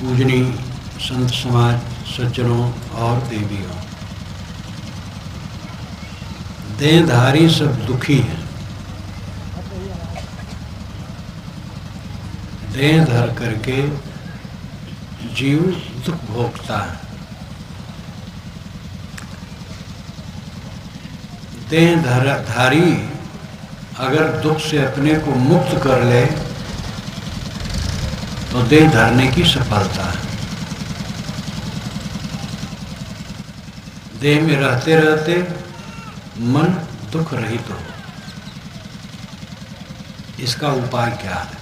पूजनीय संत समाज, सज्जनों और देवियों, देहधारी सब दुखी हैं। देह धर करके जीव दुख भोगता है। देह धारी अगर दुख से अपने को मुक्त कर ले तो देह धरने की सफलता है। देह में रहते रहते मन दुख रहित हो, इसका उपाय क्या है?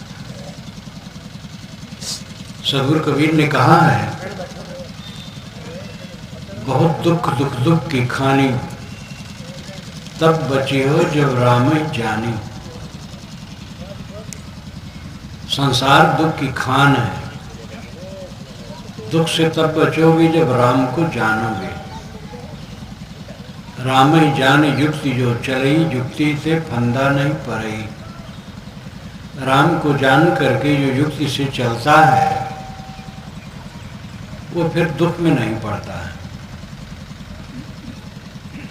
सदगुरु कबीर ने कहा है, बहुत दुख दुख दुख की खानी, तब बची हो जब राम जानी। संसार दुख की खान है, दुख से तब बचोगे जब राम को जानोगे। राम ही जान युक्ति जो चलई, युक्ति से फंदा नहीं पड़ई। राम को जान करके जो युक्ति से चलता है वो फिर दुख में नहीं पड़ता है।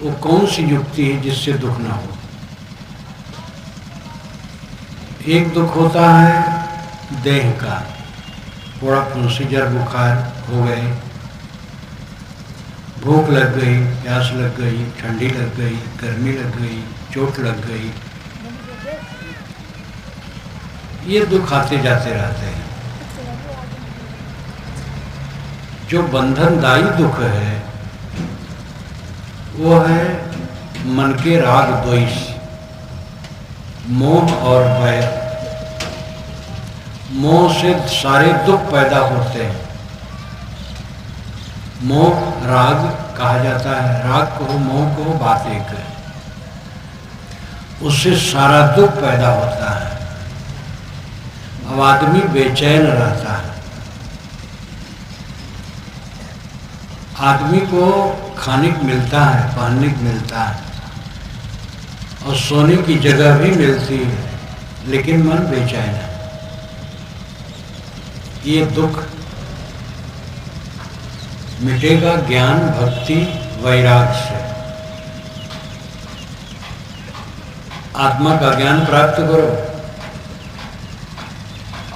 वो कौन सी युक्ति है जिससे दुख ना हो? एक दुख होता है देह का, थोड़ा फुंसी, जर बुखार हो गए, भूख लग गई, प्यास लग गई, ठंडी लग गई, गर्मी लग गई, चोट लग गई, ये दुख आते जाते रहते हैं। जो बंधनदायी दुख है वो है मन के राग द्वेष, मोह और वैर। मोह से सारे दुख पैदा होते हैं। मोह राग कहा जाता है, राग को मोह को बात एक है, उससे सारा दुख पैदा होता है। अब आदमी बेचैन रहता है। आदमी को खाने को मिलता है, पहनने को मिलता है और सोने की जगह भी मिलती है, लेकिन मन बेचैन है। ये दुख मिटेगा ज्ञान भक्ति वैराग से। आत्मा का ज्ञान प्राप्त करो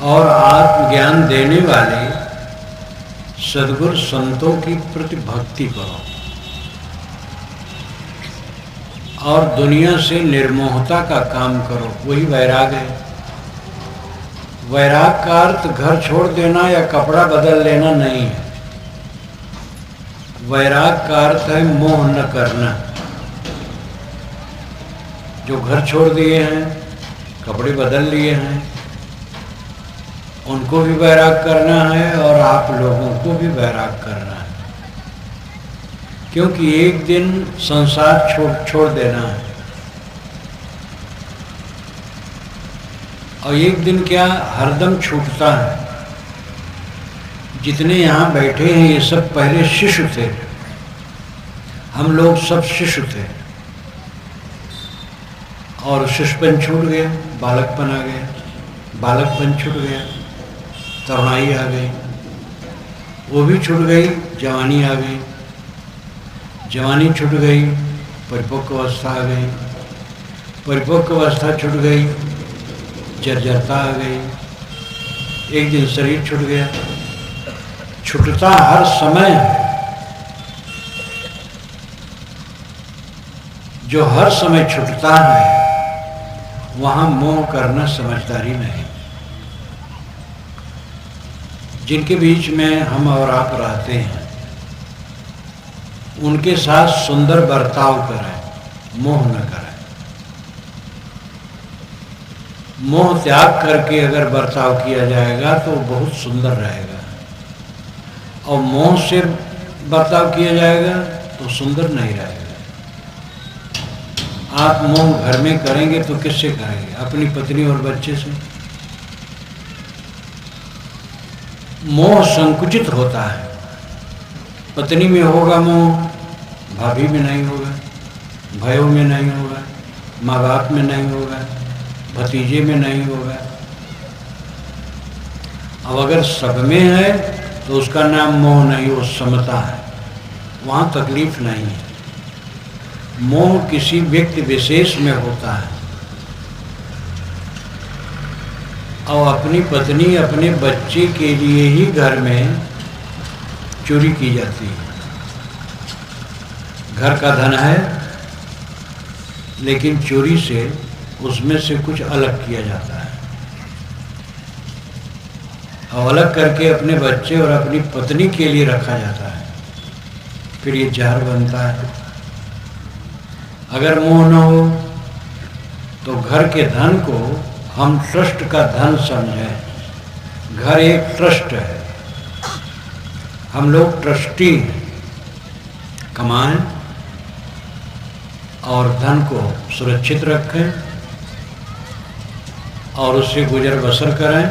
और आत्मज्ञान देने वाले सद्गुरु संतों की प्रति भक्ति करो और दुनिया से निर्मोहता का काम करो। वही वैराग है। वैराग का अर्थ घर छोड़ देना या कपड़ा बदल लेना नहीं है। वैराग का अर्थ है मोह न करना। जो घर छोड़ दिए हैं, कपड़े बदल लिए हैं, उनको भी वैराग करना है और आप लोगों को भी वैराग करना है, क्योंकि एक दिन संसार छोड़ देना है। और एक दिन क्या, हरदम छूटता है। जितने यहाँ बैठे हैं ये सब पहले शिशु थे। हम लोग सब शिशु थे और शिशुपन छूट गया, बालकपन आ गया, बालकपन छूट गया, तरुणाई आ गई, वो भी छूट गई, जवानी आ गई, जवानी छूट गई, परिपक्व अवस्था आ गई, परिपक्व अवस्था छूट गई, जर्जरता आ गई, एक दिन शरीर छूट गया। छूटता हर समय है। जो हर समय छूटता है वहां मोह करना समझदारी नहीं। जिनके बीच में हम और आप रहते हैं उनके साथ सुंदर बर्ताव करें, मोह न करें। मोह त्याग करके अगर बर्ताव किया जाएगा तो बहुत सुंदर रहेगा, और मोह से बर्ताव किया जाएगा तो सुंदर नहीं रहेगा। आप मोह घर में करेंगे तो किससे करेंगे? अपनी पत्नी और बच्चे से। मोह संकुचित होता है। पत्नी में होगा मोह, भाभी में नहीं होगा, भाइयों में नहीं होगा, माँ बाप में नहीं होगा, भतीजे में नहीं होगा। अब अगर सब में है तो उसका नाम मोह नहीं, वो समता है, वहाँ तकलीफ नहीं है। मोह किसी व्यक्ति विशेष में होता है और अपनी पत्नी अपने बच्चे के लिए ही घर में चोरी की जाती है। घर का धन है लेकिन चोरी से उसमें से कुछ अलग किया जाता है और अलग करके अपने बच्चे और अपनी पत्नी के लिए रखा जाता है, फिर ये जहर बनता है। अगर मोह न हो तो घर के धन को हम ट्रस्ट का धन समझें। घर एक ट्रस्ट है, हम लोग ट्रस्टी हैं। कमाएं और धन को सुरक्षित रखें और उससे गुजर बसर करें।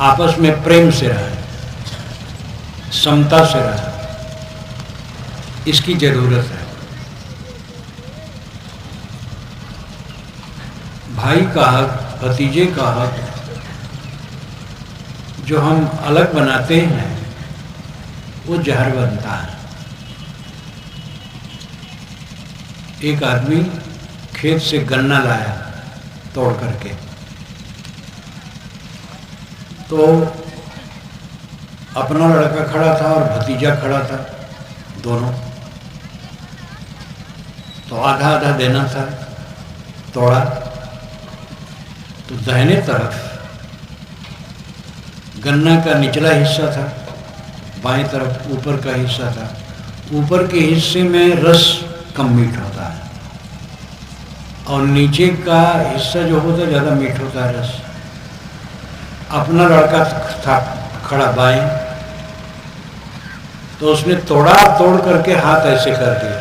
आपस में प्रेम से रहें, समता से रहें, इसकी जरूरत है। भाई का हक, भतीजे का हक जो हम अलग बनाते हैं वो जहर बनता है। एक आदमी खेत से गन्ना लाया तोड़ करके, तो अपना लड़का खड़ा था और भतीजा खड़ा था, दोनों। तो आधा आधा देना था, तोड़ा तो दाहिने तरफ गन्ना का निचला हिस्सा था, बाएं तरफ ऊपर का हिस्सा था। ऊपर के हिस्से में रस कम मीठ होता है और नीचे का हिस्सा जो होता है ज़्यादा मीठ होता है रस। अपना लड़का था खड़ा बाएं, तो उसने तोड़ करके हाथ ऐसे कर दिया,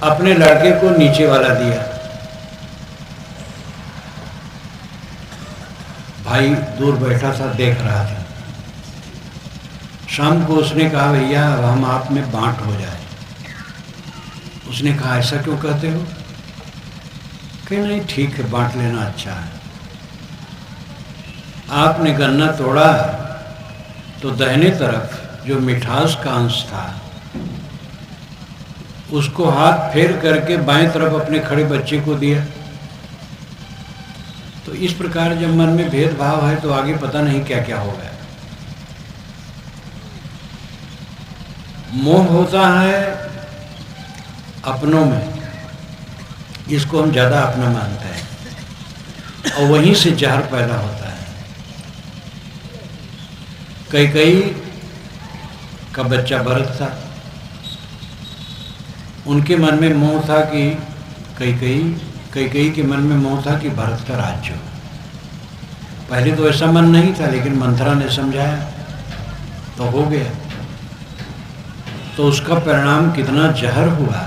अपने लड़के को नीचे वाला दिया। भाई दूर बैठा था, देख रहा था। शाम को उसने कहा, भैया अब हम आप में बांट हो जाए। उसने कहा, ऐसा क्यों कहते हो? कि नहीं ठीक है, बांट लेना अच्छा है। आपने गन्ना तोड़ा तो दाहिने तरफ जो मिठास का अंश था उसको हाथ फेर करके बाएं तरफ अपने खड़े बच्चे को दिया। तो इस प्रकार जब मन में भेदभाव है तो आगे पता नहीं क्या क्या होगा। मोह होता है अपनों में, जिसको हम ज़्यादा अपना मानते हैं, और वहीं से जहर पैदा होता है। कैकेयी का बच्चा भरत था, उनके मन में मोह था कि कैकेयी के मन में मोह था कि भरत का राज्य हो। पहले तो ऐसा मन नहीं था, लेकिन मंथरा ने समझाया तो हो गया। तो उसका परिणाम कितना जहर हुआ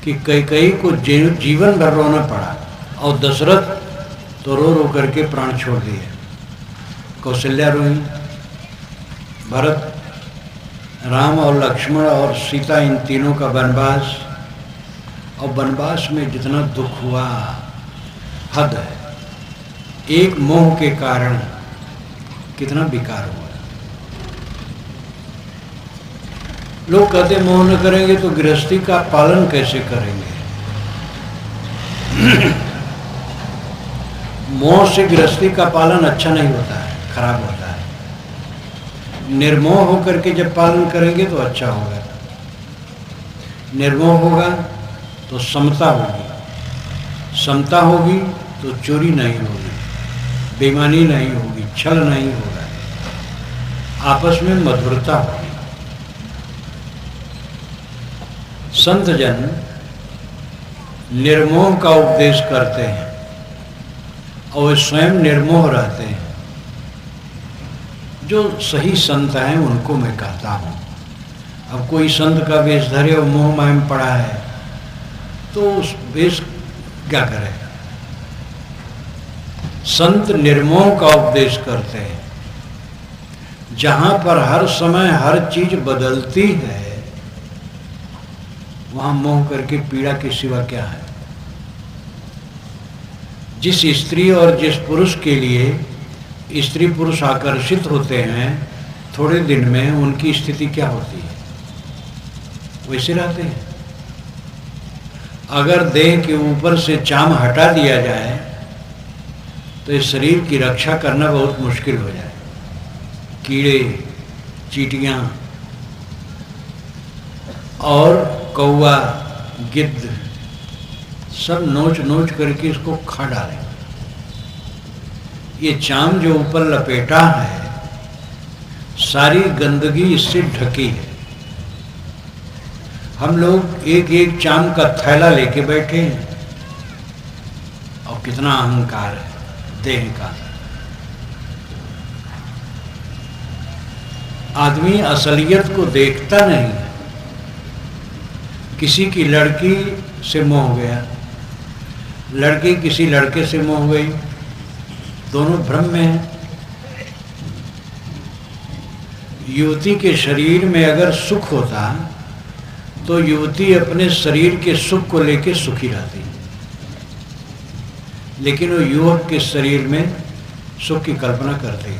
कि कैकेयी को जीवन भर रोना पड़ा और दशरथ तो रो रो करके प्राण छोड़ दिए। कौशल्या रोई, भरत, राम और लक्ष्मण और सीता, इन तीनों का वनवास, और वनवास में जितना दुख हुआ हद है। एक मोह के कारण कितना विकार हुआ। लोग कहते मोह न करेंगे तो गृहस्थी का पालन कैसे करेंगे? मोह से गृहस्थी का पालन अच्छा नहीं होता है, खराब होता है। निर्मोह होकर के जब पालन करेंगे तो अच्छा होगा। निर्मोह होगा तो समता होगी, समता होगी तो चोरी नहीं होगी, बेईमानी नहीं होगी, छल नहीं होगा, आपस में मधुरता होगी। संत जन निर्मोह का उपदेश करते हैं और वे स्वयं निर्मोह रहते हैं। जो सही संत हैं उनको मैं कहता हूँ। अब कोई संत का वेश धरे और मोह माया में पड़ा है तो उस वेश क्या करेगा? संत निर्मोह का उपदेश करते हैं। जहाँ पर हर समय हर चीज बदलती है वहाँ मोह करके पीड़ा के सिवा क्या है? जिस स्त्री और जिस पुरुष के लिए स्त्री पुरुष आकर्षित होते हैं, थोड़े दिन में उनकी स्थिति क्या होती है? वैसे रहते हैं। अगर देह के ऊपर से चाम हटा दिया जाए तो इस शरीर की रक्षा करना बहुत मुश्किल हो जाए। कीड़े, चींटियाँ और कौवा, गिद्ध सब नोच नोच करके इसको खा डालें। ये चाम जो ऊपर लपेटा है, सारी गंदगी इससे ढकी है। हम लोग एक एक चाम का थैला लेके बैठे हैं और कितना अहंकार है देह का। आदमी असलियत को देखता नहीं। किसी की लड़की से मोह हो गया, लड़की किसी लड़के से मोह हो गई, दोनों भ्रम में हैं। युवती के शरीर में अगर सुख होता तो युवती अपने शरीर के सुख को लेकर सुखी रहती, लेकिन वो युवक के शरीर में सुख की कल्पना करती।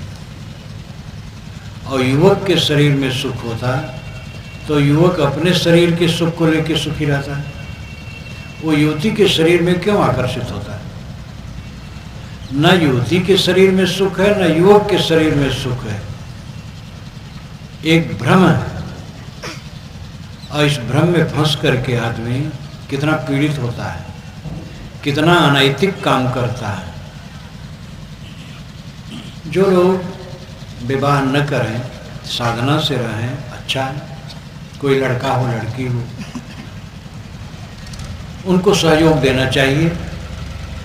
और युवक के शरीर में सुख होता तो युवक अपने शरीर के सुख को लेकर सुखी रहता है। वो युवती के शरीर में क्यों आकर्षित होता है? न युवती के शरीर में सुख है, न युवक के शरीर में सुख है। एक भ्रम है और इस भ्रम में फंस करके आदमी कितना पीड़ित होता है, कितना अनैतिक काम करता है। जो लोग विवाह न करें, साधना से रहें, अच्छा है। कोई लड़का हो, लड़की हो, उनको सहयोग देना चाहिए,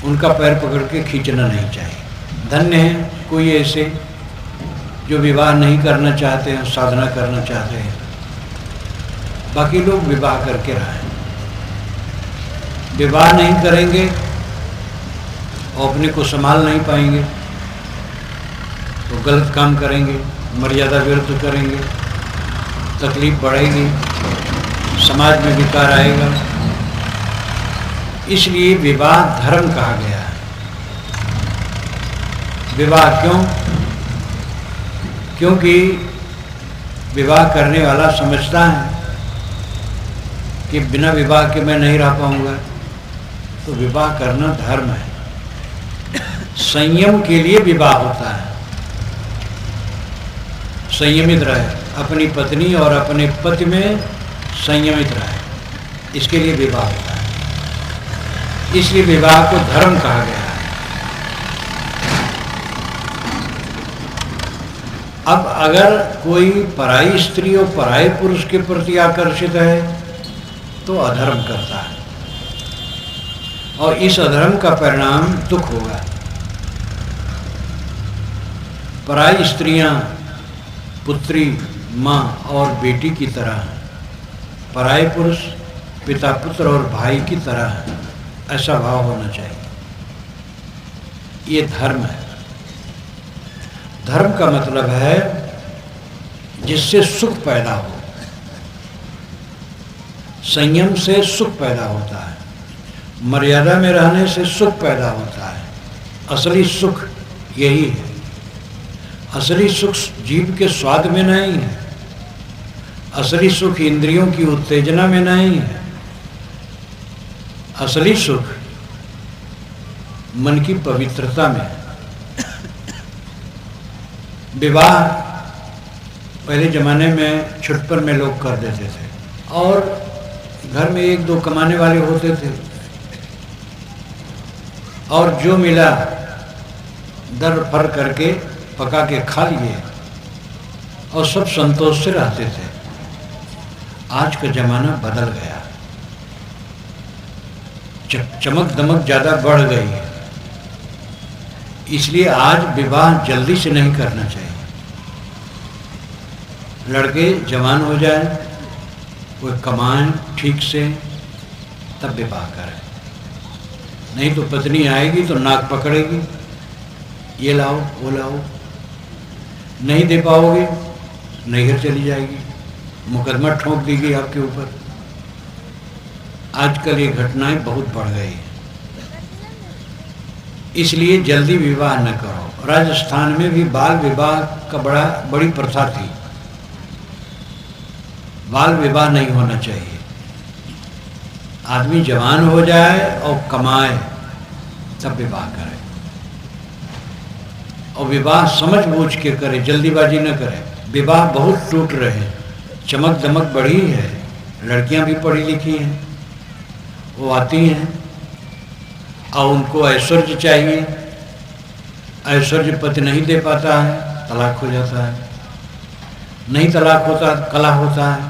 उनका पैर पकड़ के खींचना नहीं चाहिए। धन्य है कोई ऐसे जो विवाह नहीं करना चाहते हैं, साधना करना चाहते हैं। बाकी लोग विवाह करके रहें। विवाह नहीं करेंगे और अपने को संभाल नहीं पाएंगे तो गलत काम करेंगे, मर्यादा विरुद्ध करेंगे, तकलीफ बढ़ेगी, समाज में विकार आएगा। इसलिए विवाह धर्म कहा गया है। विवाह क्यों? क्योंकि विवाह करने वाला समझता है कि बिना विवाह के मैं नहीं रह पाऊंगा, तो विवाह करना धर्म है। संयम के लिए विवाह होता है। संयमित रहे, अपनी पत्नी और अपने पति में संयमित रहे, इसके लिए विवाह होता है। इसलिए विवाह को धर्म कहा गया है। अब अगर कोई पराई स्त्री और पराये पुरुष के प्रति आकर्षित है तो अधर्म करता है, और इस अधर्म का परिणाम दुख होगा। पराई स्त्रियां पुत्री, माँ और बेटी की तरह, पराये पुरुष पिता, पुत्र और भाई की तरह, ऐसा भाव होना चाहिए। ये धर्म है। धर्म का मतलब है जिससे सुख पैदा हो। संयम से सुख पैदा होता है, मर्यादा में रहने से सुख पैदा होता है। असली सुख यही है। असली सुख जीव के स्वाद में नहीं है, असली सुख इंद्रियों की उत्तेजना में नहीं है। असली सुख मन की पवित्रता में है। विवाह पहले जमाने में छुटपर में लोग कर देते थे, और घर में एक दो कमाने वाले होते थे, और जो मिला दर फर करके पका के खा लिए और सब संतोष से रहते थे। आज का जमाना बदल गया, चमक दमक ज़्यादा बढ़ गई है। इसलिए आज विवाह जल्दी से नहीं करना चाहिए। लड़के जवान हो जाए, वो कमाएं ठीक से, तब विवाह करें। नहीं तो पत्नी आएगी तो नाक पकड़ेगी, ये लाओ वो लाओ, नहीं दे पाओगे नैहर चली जाएगी, मुकदमा ठोक देगी आपके ऊपर। आजकल ये घटनाएं बहुत बढ़ गई हैं। इसलिए जल्दी विवाह न करो। राजस्थान में भी बाल विवाह का बड़ी प्रथा थी। बाल विवाह नहीं होना चाहिए। आदमी जवान हो जाए और कमाए तब विवाह करे, और विवाह समझ बूझ के करे, जल्दीबाजी न करे। विवाह बहुत टूट रहे हैं, चमक दमक बढ़ी है, लड़कियां भी पढ़ी लिखी हैं, वो आती हैं और उनको ऐश्वर्य चाहिए, ऐश्वर्य पति नहीं दे पाता है, तलाक हो जाता है। नहीं तलाक होता, कलह होता है,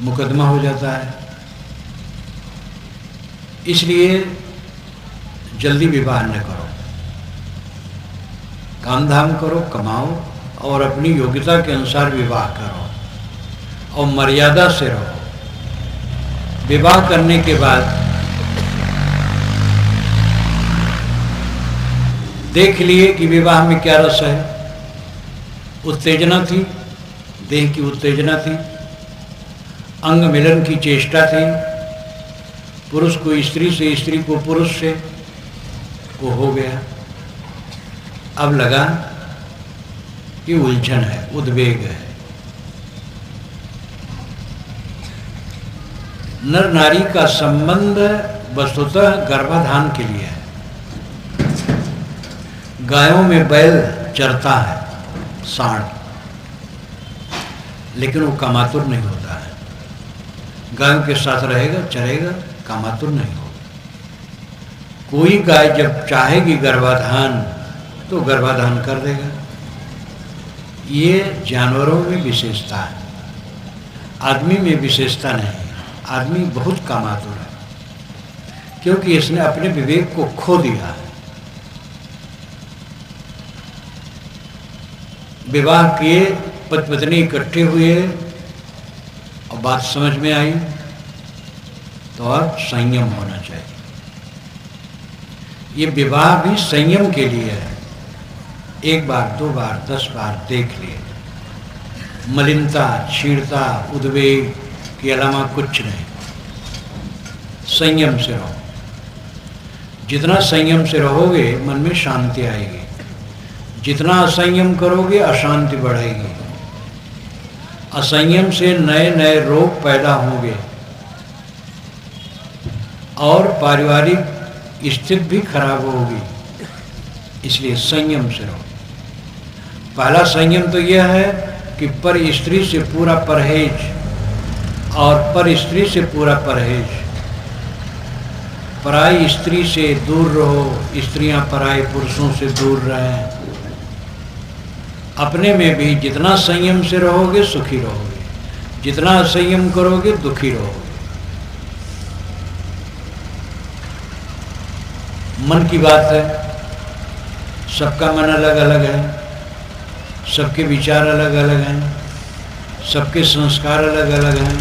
मुकदमा हो जाता है। इसलिए जल्दी विवाह न करो, काम धाम करो, कमाओ और अपनी योग्यता के अनुसार विवाह करो और मर्यादा से रहो। विवाह करने के बाद देख लिए कि विवाह में क्या रस है। उत्तेजना थी, देह की उत्तेजना थी, अंग मिलन की चेष्टा थी, पुरुष को स्त्री से, स्त्री को पुरुष से, वो हो गया। अब लगा कि उलझन है, उद्वेग है। नर नारी का संबंध वस्तुतः गर्भाधान के लिए है। गायों में बैल चरता है, सांड, लेकिन वो कामातुर नहीं होता है। गायों के साथ रहेगा, चरेगा, कामातुर नहीं होगा। कोई गाय जब चाहेगी गर्भाधान तो गर्भाधान कर देगा। ये जानवरों में विशेषता है, आदमी में विशेषता नहीं। आदमी बहुत कामातुर है, क्योंकि इसने अपने विवेक को खो दिया है। विवाह किए, पति पत्नी इकट्ठे हुए और बात समझ में आई तो अब संयम होना चाहिए। ये विवाह भी संयम के लिए है। एक बार, दो बार, 10 बार देख लिए, मलिनता, क्षीणता, उद्वेग के अलावा कुछ नहीं। संयम से रहो। जितना संयम से रहोगे मन में शांति आएगी, जितना असंयम करोगे अशांति बढ़ेगी। असंयम से नए नए रोग पैदा होंगे और पारिवारिक स्थिति भी खराब होगी। इसलिए संयम से रहो। पहला संयम तो यह है कि पर स्त्री से पूरा परहेज, और पर स्त्री से पूरा परहेज। पराई स्त्री से दूर रहो, स्त्रियां पराई पुरुषों से दूर रहें। अपने में भी जितना संयम से रहोगे सुखी रहोगे, जितना असंयम करोगे दुखी रहोगे। मन की बात है, सबका मन अलग अलग है, सबके विचार अलग अलग हैं, सबके संस्कार अलग अलग हैं,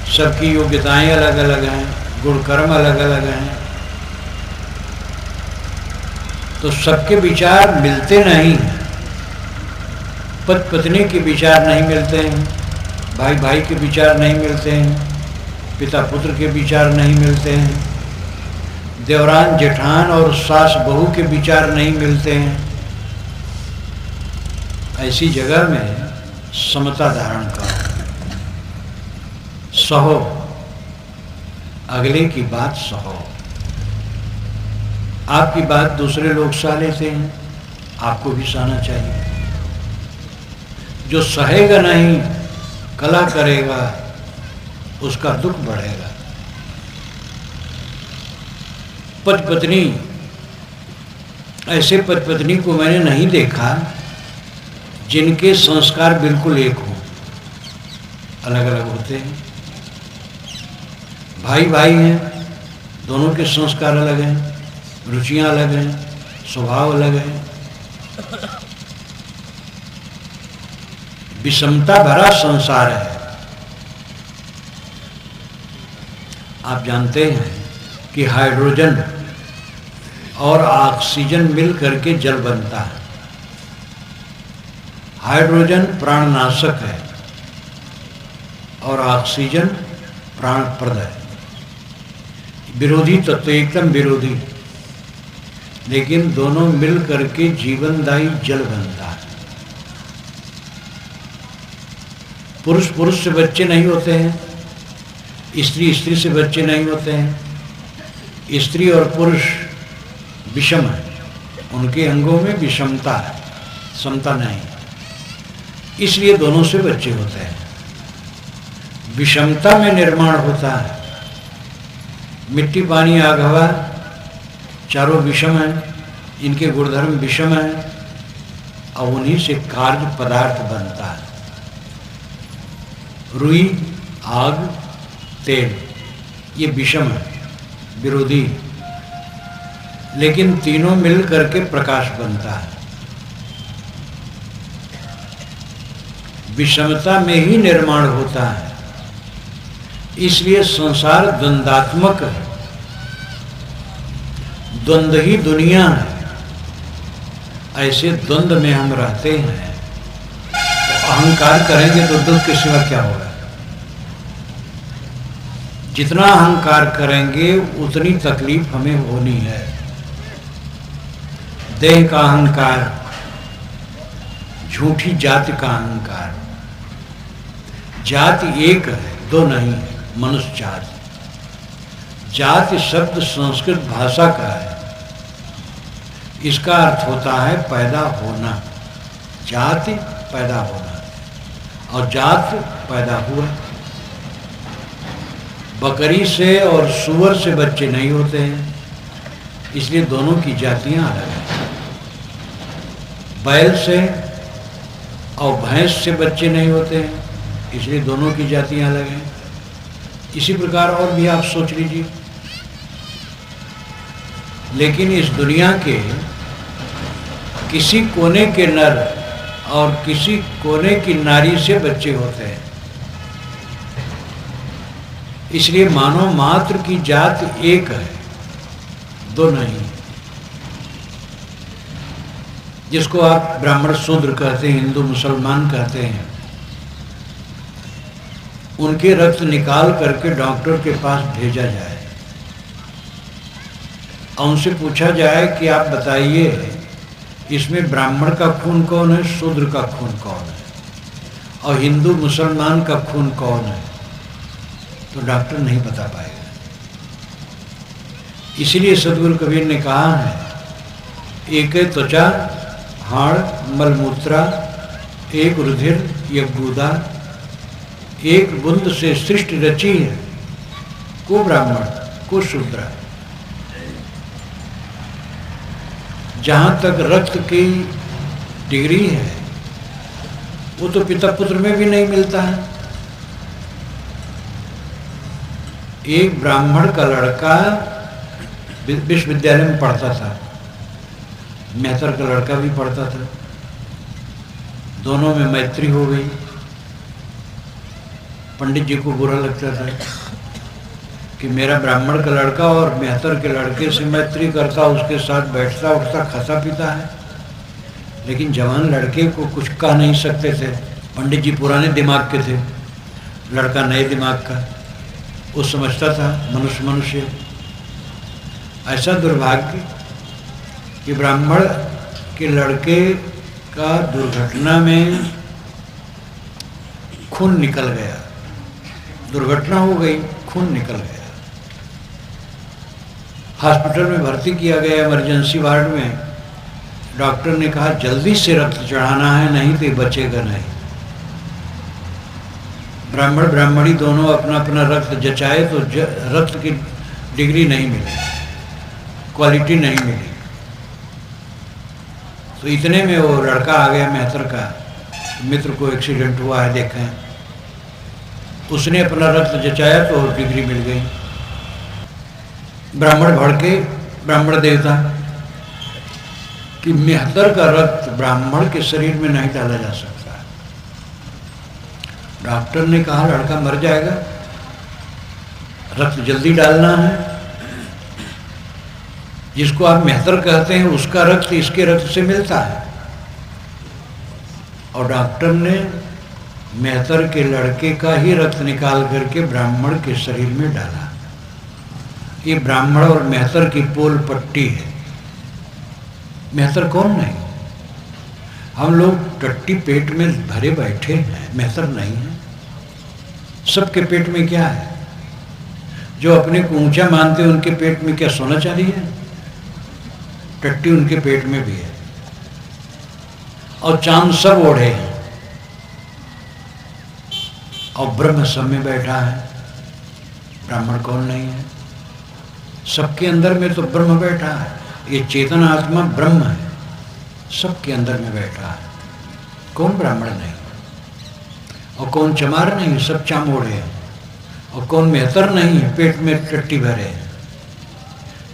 सबकी योग्यताएं अलग अलग हैं, गुण कर्म अलग अलग हैं। तो सबके विचार मिलते नहीं, पति पत्नी के विचार नहीं मिलते हैं, भाई भाई के विचार नहीं मिलते हैं, पिता पुत्र के विचार नहीं मिलते हैं, देवरान जेठान और सास बहू के विचार नहीं मिलते हैं। ऐसी जगह में समता धारण करो, सहो, अगले की बात सहो। आपकी बात दूसरे लोग सह लेते हैं, आपको भी सहना चाहिए। जो सहेगा नहीं, कलह करेगा, उसका दुख बढ़ेगा। पति पत्नी, ऐसे पति पत्नी को मैंने नहीं देखा जिनके संस्कार बिल्कुल एक हों, अलग अलग होते हैं। भाई भाई हैं, दोनों के संस्कार अलग हैं, रुचियां अलग हैं, स्वभाव अलग है। विषमता भरा संसार है। आप जानते हैं कि हाइड्रोजन और ऑक्सीजन मिल करके जल बनता है। हाइड्रोजन प्राणनाशक है और ऑक्सीजन प्राणप्रद है। विरोधी तत्व, एकदम विरोधी। लेकिन दोनों मिल करके जीवनदायी जल बनता है। पुरुष पुरुष से बच्चे नहीं होते हैं, स्त्री स्त्री से बच्चे नहीं होते हैं। स्त्री और पुरुष विषम है, उनके अंगों में विषमता है, समता नहीं, इसलिए दोनों से बच्चे होते हैं। विषमता में निर्माण होता है। मिट्टी पानी आग हवा चारों विषम हैं, इनके गुणधर्म विषम हैं और उन्हीं से कार्य पदार्थ बनता है। रुई, आग, तेल, ये विषम है, विरोधी, लेकिन तीनों मिल करके प्रकाश बनता है। विषमता में ही निर्माण होता है, इसलिए संसार द्वंद्वात्मक है। द्वंद्व ही दुनिया है। ऐसे द्वंद्व में हम रहते हैं, तो अहंकार करेंगे तो दुख के सिवा क्या होगा? जितना अहंकार करेंगे उतनी तकलीफ हमें होनी है। देह का अहंकार, झूठी जाति का अहंकार। जाति एक है, दो नहीं है, मनुष्य जाति। जाति शब्द संस्कृत भाषा का है, इसका अर्थ होता है पैदा होना। जाति पैदा होना और जात पैदा हुआ। बकरी से और सूअर से बच्चे नहीं होते हैं, इसलिए दोनों की जातियां अलग हैं। बैल से और भैंस से बच्चे नहीं होते हैं, इसलिए दोनों की जातियां अलग हैं। इसी प्रकार और भी आप सोच लीजिए। लेकिन इस दुनिया के किसी कोने के नर और किसी कोने की नारी से बच्चे होते हैं, इसलिए मानव मात्र की जात एक है, दो नहीं। जिसको आप ब्राह्मण शूद्र कहते हैं, हिंदू मुसलमान कहते हैं, उनके रक्त निकाल करके डॉक्टर के पास भेजा जाए और उनसे पूछा जाए कि आप बताइए इसमें ब्राह्मण का खून कौन है, शूद्र का खून कौन है और हिंदू मुसलमान का खून कौन है, तो डॉक्टर नहीं बता पाएगा। इसलिए सदगुरु कबीर ने कहा है, एक त्वचा हाड़ मलमूत्रा, एक रुधिर एक गुदा, एक बुंद से सृष्टि रची है, को ब्राह्मण को शूद्र। जहां तक रक्त की डिग्री है वो तो पिता पुत्र में भी नहीं मिलता है। एक ब्राह्मण का लड़का विश्वविद्यालय में पढ़ता था, मेहतर का लड़का भी पढ़ता था, दोनों में मैत्री हो गई। पंडित जी को बुरा लगता था कि मेरा ब्राह्मण का लड़का और मेहतर के लड़के से मैत्री करता, उसके साथ बैठता उठता खाता पीता है, लेकिन जवान लड़के को कुछ कह नहीं सकते थे। पंडित जी पुराने दिमाग के थे, लड़का नए दिमाग का, वो समझता था मनुष्य मनुष्य। ऐसा दुर्भाग्य कि ब्राह्मण के लड़के का दुर्घटना में खून निकल गया, दुर्घटना हो गई, खून निकल गया। हॉस्पिटल में भर्ती किया गया, इमरजेंसी वार्ड में। डॉक्टर ने कहा जल्दी से रक्त चढ़ाना है, नहीं तो बचेगा नहीं। ब्राह्मण ब्राह्मणी दोनों अपना अपना रक्त जचाए तो रक्त की डिग्री नहीं मिली, क्वालिटी नहीं मिली। तो इतने में वो लड़का आ गया मेहतर का, मित्र को एक्सीडेंट हुआ है देखें, उसने अपना रक्त जचाया तो डिग्री मिल गई। ब्राह्मण भड़के, ब्राह्मण देवता, कि मेहतर का रक्त ब्राह्मण के शरीर में नहीं डाला जा सकता। डॉक्टर ने कहा लड़का मर जाएगा, रक्त जल्दी डालना है। जिसको आप मेहतर कहते हैं उसका रक्त इसके रक्त से मिलता है। और डॉक्टर ने मेहतर के लड़के का ही रक्त निकाल करके ब्राह्मण के शरीर में डाला। ये ब्राह्मण और मेहतर की पोल पट्टी है। मेहतर कौन नहीं? हम लोग टट्टी पेट में भरे बैठे हैं, मेहतर नहीं है। सबके पेट में क्या है? जो अपने को ऊंचा मानते हैं उनके पेट में क्या सोना चांदी है? टट्टी उनके पेट में भी है। और चांद सब ओढ़े हैं और ब्रह्म सब में बैठा है। ब्राह्मण कौन नहीं है? सबके अंदर में तो ब्रह्म बैठा है। ये चेतन आत्मा ब्रह्म है, सबके अंदर में बैठा है। कौन ब्राह्मण नहीं और कौन चमार नहीं, सब चाम ओढ़े हैं। और कौन मेहतर नहीं है, पेट में टट्टी भरे हैं।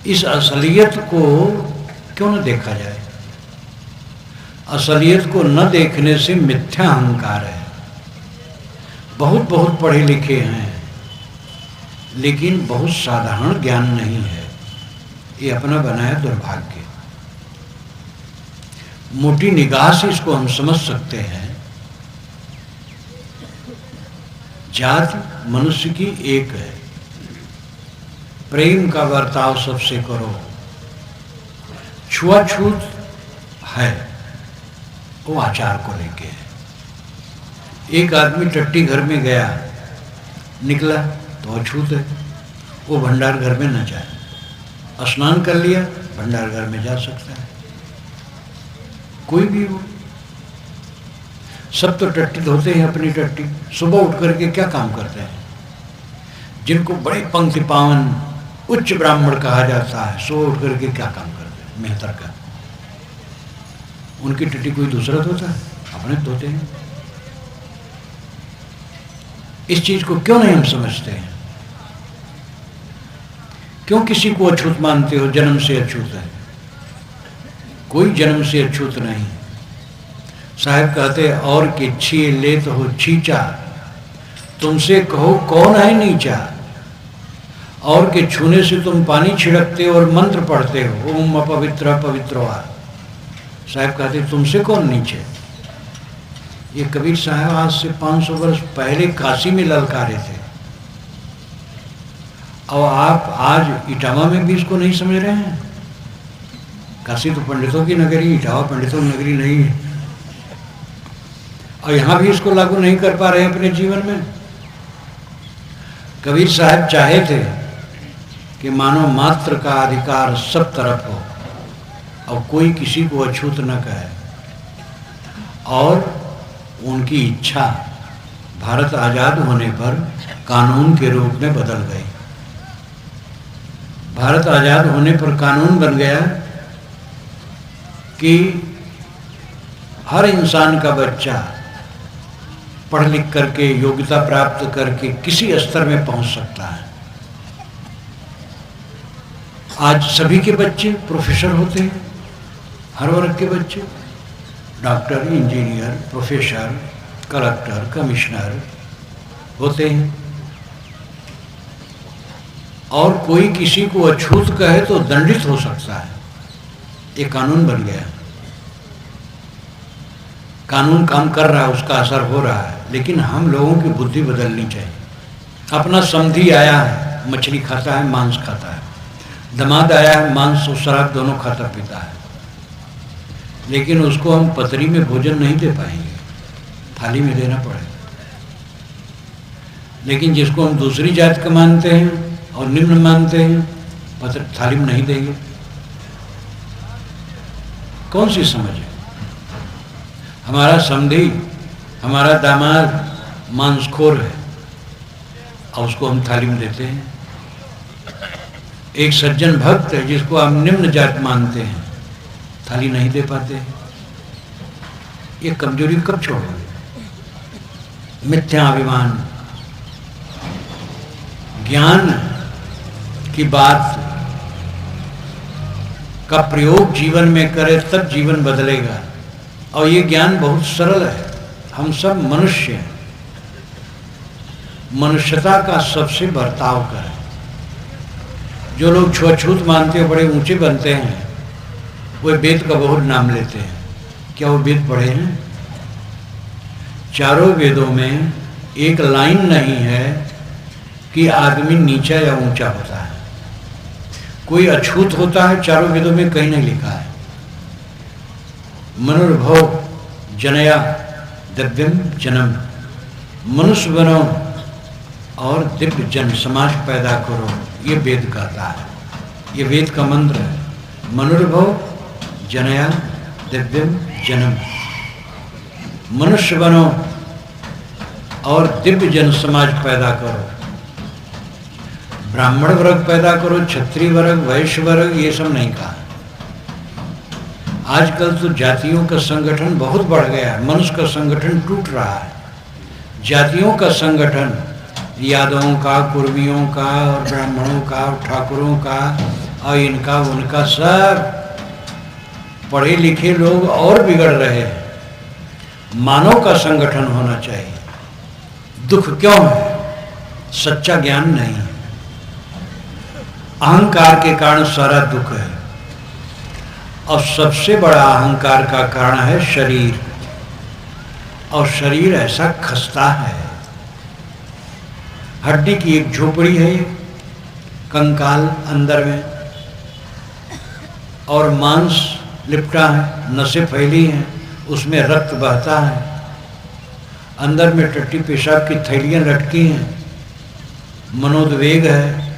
इस असलियत को क्यों न देखा जाए? असलियत को न देखने से मिथ्या अहंकार है। बहुत बहुत पढ़े लिखे हैं लेकिन बहुत साधारण ज्ञान नहीं है। ये अपना बनाया दुर्भाग्य। मोटी निगाह से इसको हम समझ सकते हैं। जाति मनुष्य की एक है, प्रेम का बर्ताव सबसे करो। छुआछूत है वो आचार को लेके है। एक आदमी टट्टी घर में गया, निकला तो अछूत है, वो भंडार घर में न जाए। स्नान कर लिया, भंडार घर में जा सकता है, कोई भी हो। सब तो टट्टी धोते हैं अपनी टट्टी। सुबह उठ करके क्या काम करते हैं? जिनको बड़े पंक्ति पावन उच्च ब्राह्मण कहा जाता है, सुबह उठ करके क्या काम करते हैं? मेहतर का। उनकी टट्टी कोई दूसरा धोता है? अपने धोते हैं। इस चीज को क्यों नहीं हम समझते हैं? क्यों किसी को अछूत मानते हो? जन्म से अछूत है। कोई जन्म से अछूत नहीं। साहब कहते और कि छी ले तो हो छीचा, तुमसे कहो कौन है नीचा। और के छूने से तुम पानी छिड़कते हो और मंत्र पढ़ते हो, ओम अपवित्र पवित्र वा। साहब कहते तुमसे कौन नीचे? ये कबीर साहब आज से 500 वर्ष पहले काशी में ललकारे थे और आप आज इटावा में भी इसको नहीं समझ रहे हैं। काशी तो पंडितों की नगरी, इटावा पंडितों की नगरी नहीं है। और यहाँ भी इसको लागू नहीं कर पा रहे हैं अपने जीवन में। कबीर साहब चाहे थे कि मानव मात्र का अधिकार सब तरफ हो और कोई किसी को अछूत न कहे। और उनकी इच्छा भारत आज़ाद होने पर कानून के रूप में बदल गई। भारत आज़ाद होने पर कानून बन गया कि हर इंसान का बच्चा पढ़ लिख करके योग्यता प्राप्त करके किसी स्तर में पहुंच सकता है। आज सभी के बच्चे प्रोफेसर होते हैं, हर वर्ग के बच्चे doctor, engineer, professor, collector, commissioner होते हैं। और कोई किसी को अछूत कहे तो दंडित हो सकता है। ये कानून बन गया। कानून काम कर रहा है, उसका असर हो रहा है, लेकिन हम लोगों की बुद्धि बदलनी चाहिए। अपना समधी आया है, मछली खाता है, मांस खाता है। दामाद आया है, मांस और शराब दोनों खाता पीता है, लेकिन उसको हम पतरी में भोजन नहीं दे पाएंगे, थाली में देना पड़ेगा। लेकिन जिसको हम दूसरी जात का मानते हैं और निम्न मानते हैं, पत्र थाली में नहीं देंगे। कौन सी समझ है? हमारा समधी, हमारा दामाद मांसखोर है और उसको हम थाली में देते हैं। एक सज्जन भक्त है जिसको हम निम्न जात मानते हैं, थाली नहीं दे पाते। ये कमजोरी कब छोड़ोगे? मिथ्या अभिमान। ज्ञान की बात का प्रयोग जीवन में करे तब जीवन बदलेगा। और ये ज्ञान बहुत सरल है। हम सब मनुष्य हैं, मनुष्यता का सबसे बर्ताव करें। जो लोग छुआछूत मानते हैं, बड़े ऊंचे बनते हैं, वो वेद का बहुत नाम लेते हैं। क्या वो वेद पढ़े हैं? चारों वेदों में एक लाइन नहीं है कि आदमी नीचा या ऊंचा होता है, कोई अछूत होता है। चारों वेदों में कहीं नहीं लिखा है। मनुर्भव जनया दिव्यम जन्म, मनुष्य बनो और दिव्य जन समाज पैदा करो, ये वेद कहता है, ये वेद का मंत्र है। मनुर्भव जनया दिव्यम जन्म, मनुष्य बनो और दिव्य जन समाज पैदा करो। ब्राह्मण वर्ग पैदा करो, क्षत्रिय वर्ग, वैश्य वर्ग, ये सब नहीं कहा। आजकल तो जातियों का संगठन बहुत बढ़ गया है, मनुष्य का संगठन टूट रहा है। जातियों का संगठन यादवों का, कुर्मियों का और ब्राह्मणों का और ठाकुरों का और इनका उनका, सब पढ़े लिखे लोग और बिगड़ रहे हैं। मानव का संगठन होना चाहिए। दुख क्यों है? सच्चा ज्ञान नहीं है। अहंकार के कारण सारा दुख है, और सबसे बड़ा अहंकार का कारण है शरीर, और शरीर ऐसा खस्ता है। हड्डी की एक झोपड़ी है, कंकाल अंदर में, और मांस लिपटा है, नसें फैली हैं, उसमें रक्त बहता है, अंदर में टट्टी पेशाब की थैलियाँ लटकी हैं, मनोद्वेग है,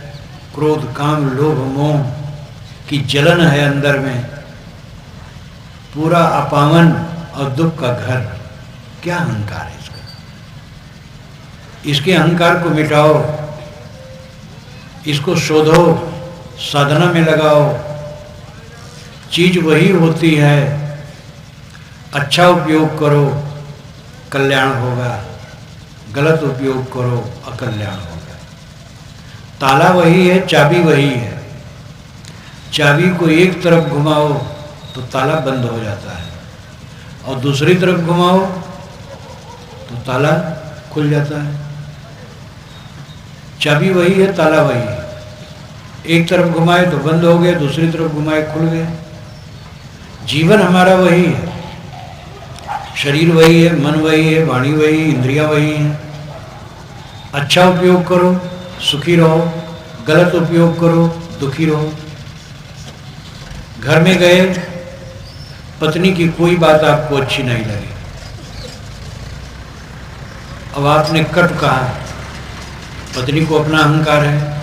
क्रोध काम लोभ मोह की जलन है अंदर में, पूरा अपावन और दुख का घर। क्या अहंकार है इसका? इसके अहंकार को मिटाओ, इसको शोधो, साधना में लगाओ। चीज वही होती है, अच्छा उपयोग करो कल्याण होगा, गलत उपयोग करो अकल्याण होगा। ताला वही है, चाबी वही है। चाबी को एक तरफ घुमाओ तो ताला बंद हो जाता है, और दूसरी तरफ घुमाओ तो ताला खुल जाता है। चाबी वही है, ताला वही है। एक तरफ घुमाए तो बंद हो गए, दूसरी तरफ घुमाए खुल गए। जीवन हमारा वही है, शरीर वही है, मन वही है, वाणी वही है, इंद्रियां वही हैं। अच्छा उपयोग करो, सुखी रहो, गलत उपयोग करो, दुखी रहो। घर में गए, पत्नी की कोई बात आपको अच्छी नहीं लगी, अब आपने कट कहा, पत्नी को अपना अहंकार है,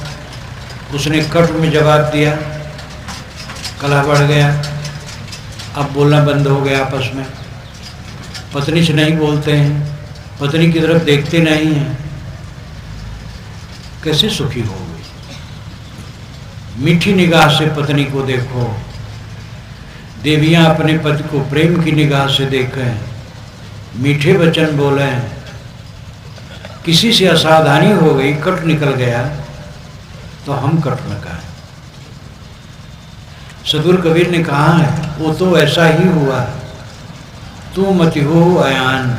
उसने कट में जवाब दिया, कलह बढ़ गया, अब बोलना बंद हो गया आपस में। पत्नी से नहीं बोलते हैं, पत्नी की तरफ देखते नहीं हैं, कैसे सुखी होगी? मीठी निगाह से पत्नी को देखो। देवियां अपने पति को प्रेम की निगाह से देखें, मीठे वचन बोलें। किसी से असावधानी हो गई, कट निकल गया, तो हम कट न कहें। सदगुरु कबीर ने कहा है, वो तो ऐसा ही हुआ, तू मति हो अयान,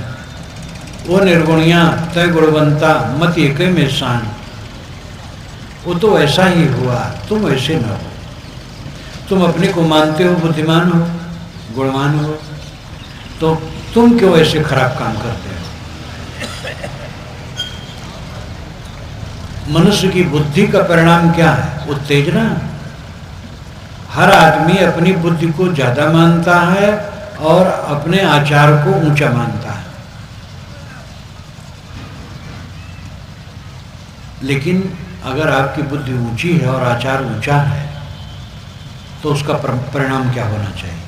वो निर्गुणिया तय गुणवंता मत एक में शान। वो तो ऐसा ही हुआ, तुम ऐसे न हो। तुम अपने को मानते हो बुद्धिमान हो, गुणवान हो, तो तुम क्यों ऐसे खराब काम करते हो? मनुष्य की बुद्धि का परिणाम क्या है? उत्तेजना। हर आदमी अपनी बुद्धि को ज्यादा मानता है और अपने आचार को ऊंचा मानता है। लेकिन अगर आपकी बुद्धि ऊंची है और आचार ऊंचा है, तो उसका परिणाम क्या होना चाहिए?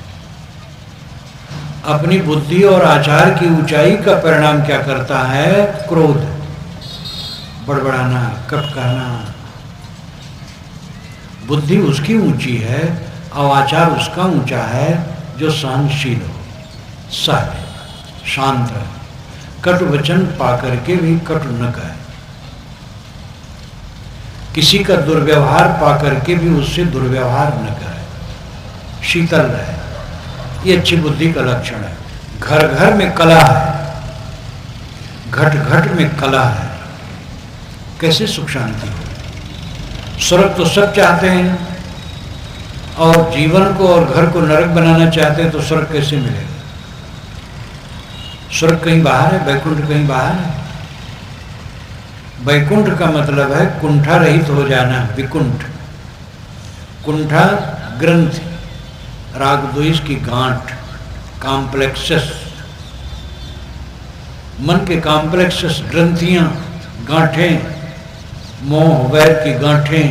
अपनी बुद्धि और आचार की ऊंचाई का परिणाम क्या करता है? क्रोध, बड़बड़ाना, कट कहना। बुद्धि उसकी ऊंची है और आचार उसका ऊंचा है जो सहनशील हो, सहज, शांत है, कट वचन पा करके भी कट न कहे, किसी का दुर्व्यवहार पा करके भी उससे दुर्व्यवहार न करे, शीतल रहे। ये अच्छी बुद्धि का लक्षण है। घर घर में कला है, घट घट में कला है। कैसे सुख शांति हो? स्वर्ग तो सब चाहते हैं, और जीवन को और घर को नरक बनाना चाहते हैं, तो स्वर्ग कैसे मिलेगा? स्वर्ग कहीं बाहर है, वैकुंठ कहीं बाहर है। वैकुंठ का मतलब है कुंठा रहित हो जाना, विकुंठ। कुंठा ग्रंथ, राग द्वेष की गांठ, कॉम्प्लेक्सेस, मन के कॉम्प्लेक्सेस, ग्रंथियां, गांठें, मोह वैर की गांठें,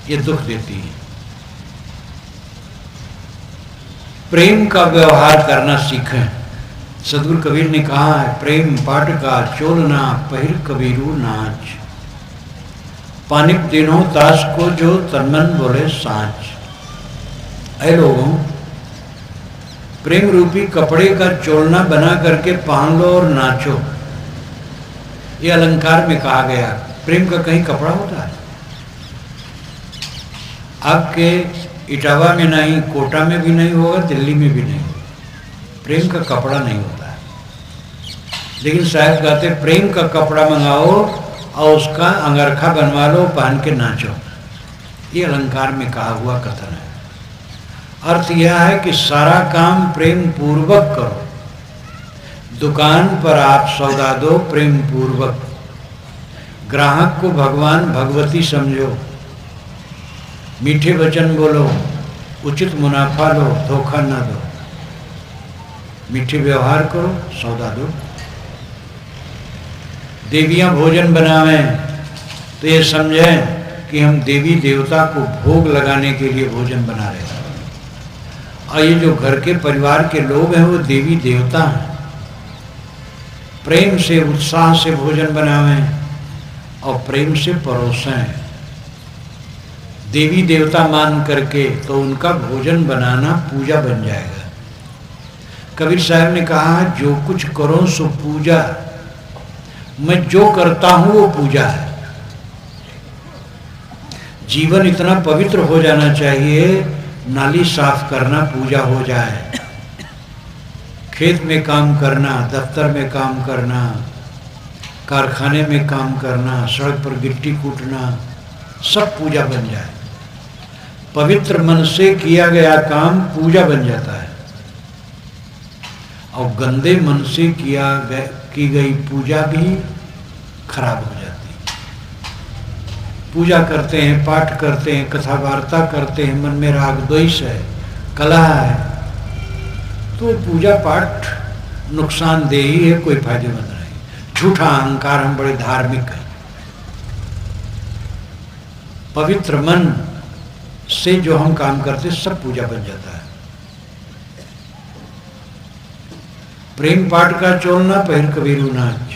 ये दुख देती हैं। प्रेम का व्यवहार करना सीखें। सदगुरु कबीर ने कहा है, प्रेम पाट का चोलना पहिर कबीरू नाच, पानिक दिनों ताश को जो तनमन बोले साँच। ऐ लोगों, प्रेम रूपी कपड़े का चोलना बना करके पहन लो और नाचो। ये अलंकार में कहा गया। प्रेम का कहीं कपड़ा होता है? आपके इटावा में नहीं, कोटा में भी नहीं होगा, दिल्ली में भी नहीं। प्रेम का कपड़ा नहीं होता है। लेकिन साहब कहते प्रेम का कपड़ा मंगाओ और उसका अंगरखा बनवा लो, पहन के नाचो। ये अलंकार में कहा हुआ कथन है। अर्थ यह है कि सारा काम प्रेम पूर्वक करो। दुकान पर आप सौदा दो प्रेम पूर्वक। ग्राहक को भगवान भगवती समझो। मीठे वचन बोलो, उचित मुनाफा लो, धोखा ना दो। मीठे व्यवहार करो, सौदा दो। देवियां भोजन बनावें तो ये समझें कि हम देवी देवता को भोग लगाने के लिए भोजन बना रहे हैं। और ये जो घर के परिवार के लोग हैं वो देवी देवता हैं। प्रेम से उत्साह से भोजन बनावें और प्रेम से परोसें। देवी देवता मान करके तो उनका भोजन बनाना पूजा बन जाएगा। कबीर साहब ने कहा, जो कुछ करो सो पूजा। मैं जो करता हूं वो पूजा है। जीवन इतना पवित्र हो जाना चाहिए, नाली साफ करना पूजा हो जाए। खेत में काम करना, दफ्तर में काम करना, कारखाने में काम करना, सड़क पर गिट्टी कूटना, सब पूजा बन जाए। पवित्र मन से किया गया काम पूजा बन जाता है। और गंदे मन से की गई पूजा भी खराब हो जाती है। पूजा करते हैं, पाठ करते हैं, कथा वार्ता करते हैं, मन में राग द्वेष है, कलह है, तो पूजा पाठ नुकसानदेही है, कोई फायदेमंद नहीं। झूठा अहंकार, हम बड़े धार्मिक हैं। पवित्र मन से जो हम काम करते सब पूजा बन जाता है। प्रेम पाठ का चोलना पहिर कबीरू नाच,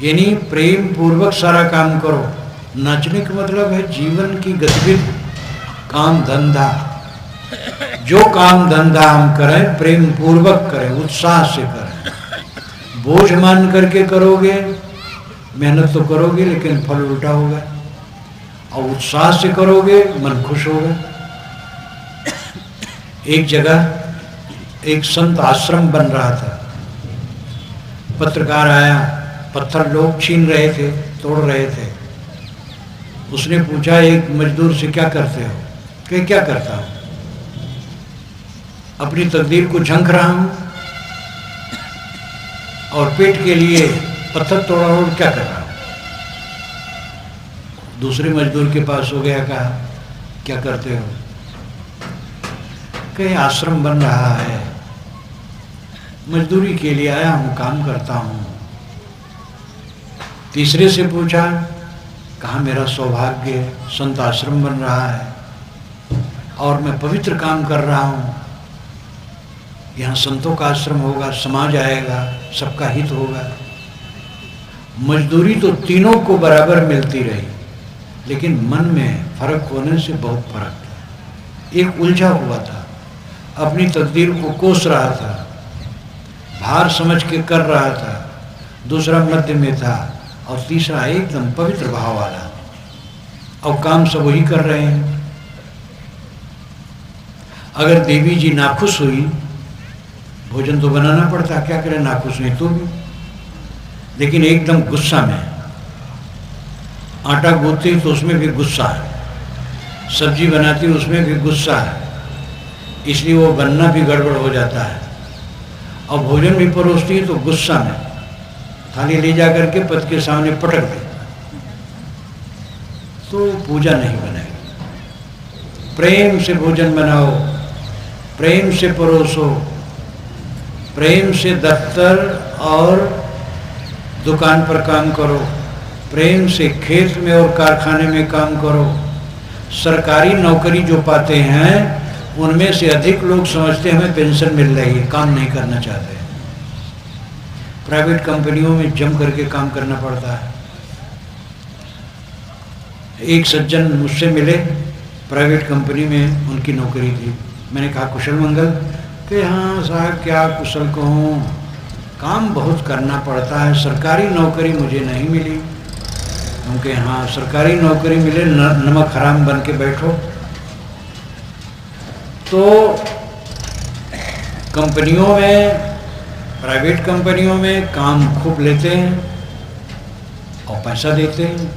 यानी प्रेम पूर्वक सारा काम करो। नाचने का मतलब है जीवन की गतिविधि, काम धंधा। जो काम धंधा हम करें प्रेम पूर्वक करें, उत्साह से करें। बोझ मान करके करोगे, मेहनत तो करोगे लेकिन फल उल्टा होगा। और उत्साह से करोगे, मन खुश होगा। एक जगह एक संत आश्रम बन रहा था। पत्रकार आया, पत्थर लोग छीन रहे थे, तोड़ रहे थे। उसने पूछा एक मजदूर से, क्या करते हो? कि क्या करता हूं, अपनी तकदीर को झंक रहा हूं और पेट के लिए पत्थर तोड़ा और क्या कर रहा हूं। दूसरे मजदूर के पास हो गया, कहा क्या करते हो? कहीं आश्रम बन रहा है, मजदूरी के लिए आया हूं, काम करता हूं। तीसरे से पूछा, कहा मेरा सौभाग्य, संत आश्रम बन रहा है और मैं पवित्र काम कर रहा हूं। यहाँ संतों का आश्रम होगा, समाज आएगा, सबका हित होगा। मजदूरी तो तीनों को बराबर मिलती रही, लेकिन मन में फर्क होने से बहुत फर्क था। एक उलझा हुआ था, अपनी तकदीर को कोस रहा था, भार समझ के कर रहा था। दूसरा मध्य में था और तीसरा एकदम पवित्र भाव वाला। और काम सब वही कर रहे हैं। अगर देवी जी नाखुश हुई, भोजन तो बनाना पड़ता, क्या करें, नाखुश हुई तो भी। लेकिन एकदम गुस्सा में, आटा गूंथती तो उसमें भी गुस्सा है, सब्जी बनाती उसमें भी गुस्सा है, इसलिए वो बनना भी गड़बड़ हो जाता है। और भोजन भी परोसती है तो गुस्सा में थाली ले जा करके पति के सामने पटक दी, तो पूजा नहीं बनेगी। प्रेम से भोजन बनाओ, प्रेम से परोसो, प्रेम से दफ्तर और दुकान पर काम करो, प्रेम से खेत में और कारखाने में काम करो। सरकारी नौकरी जो पाते हैं उनमें से अधिक लोग समझते हैं हमें पेंशन मिल रही है, काम नहीं करना चाहते। प्राइवेट कंपनियों में जम करके काम करना पड़ता है। एक सज्जन मुझसे मिले, प्राइवेट कंपनी में उनकी नौकरी थी। मैंने कहा कुशल मंगल? कि हाँ साहब क्या कुशल कहूँ, काम बहुत करना पड़ता है, सरकारी नौकरी मुझे नहीं मिली। क्योंकि हाँ सरकारी नौकरी मिले नमक हराम बन के बैठो। तो कंपनियों में, प्राइवेट कंपनियों में काम खूब लेते हैं और पैसा देते हैं।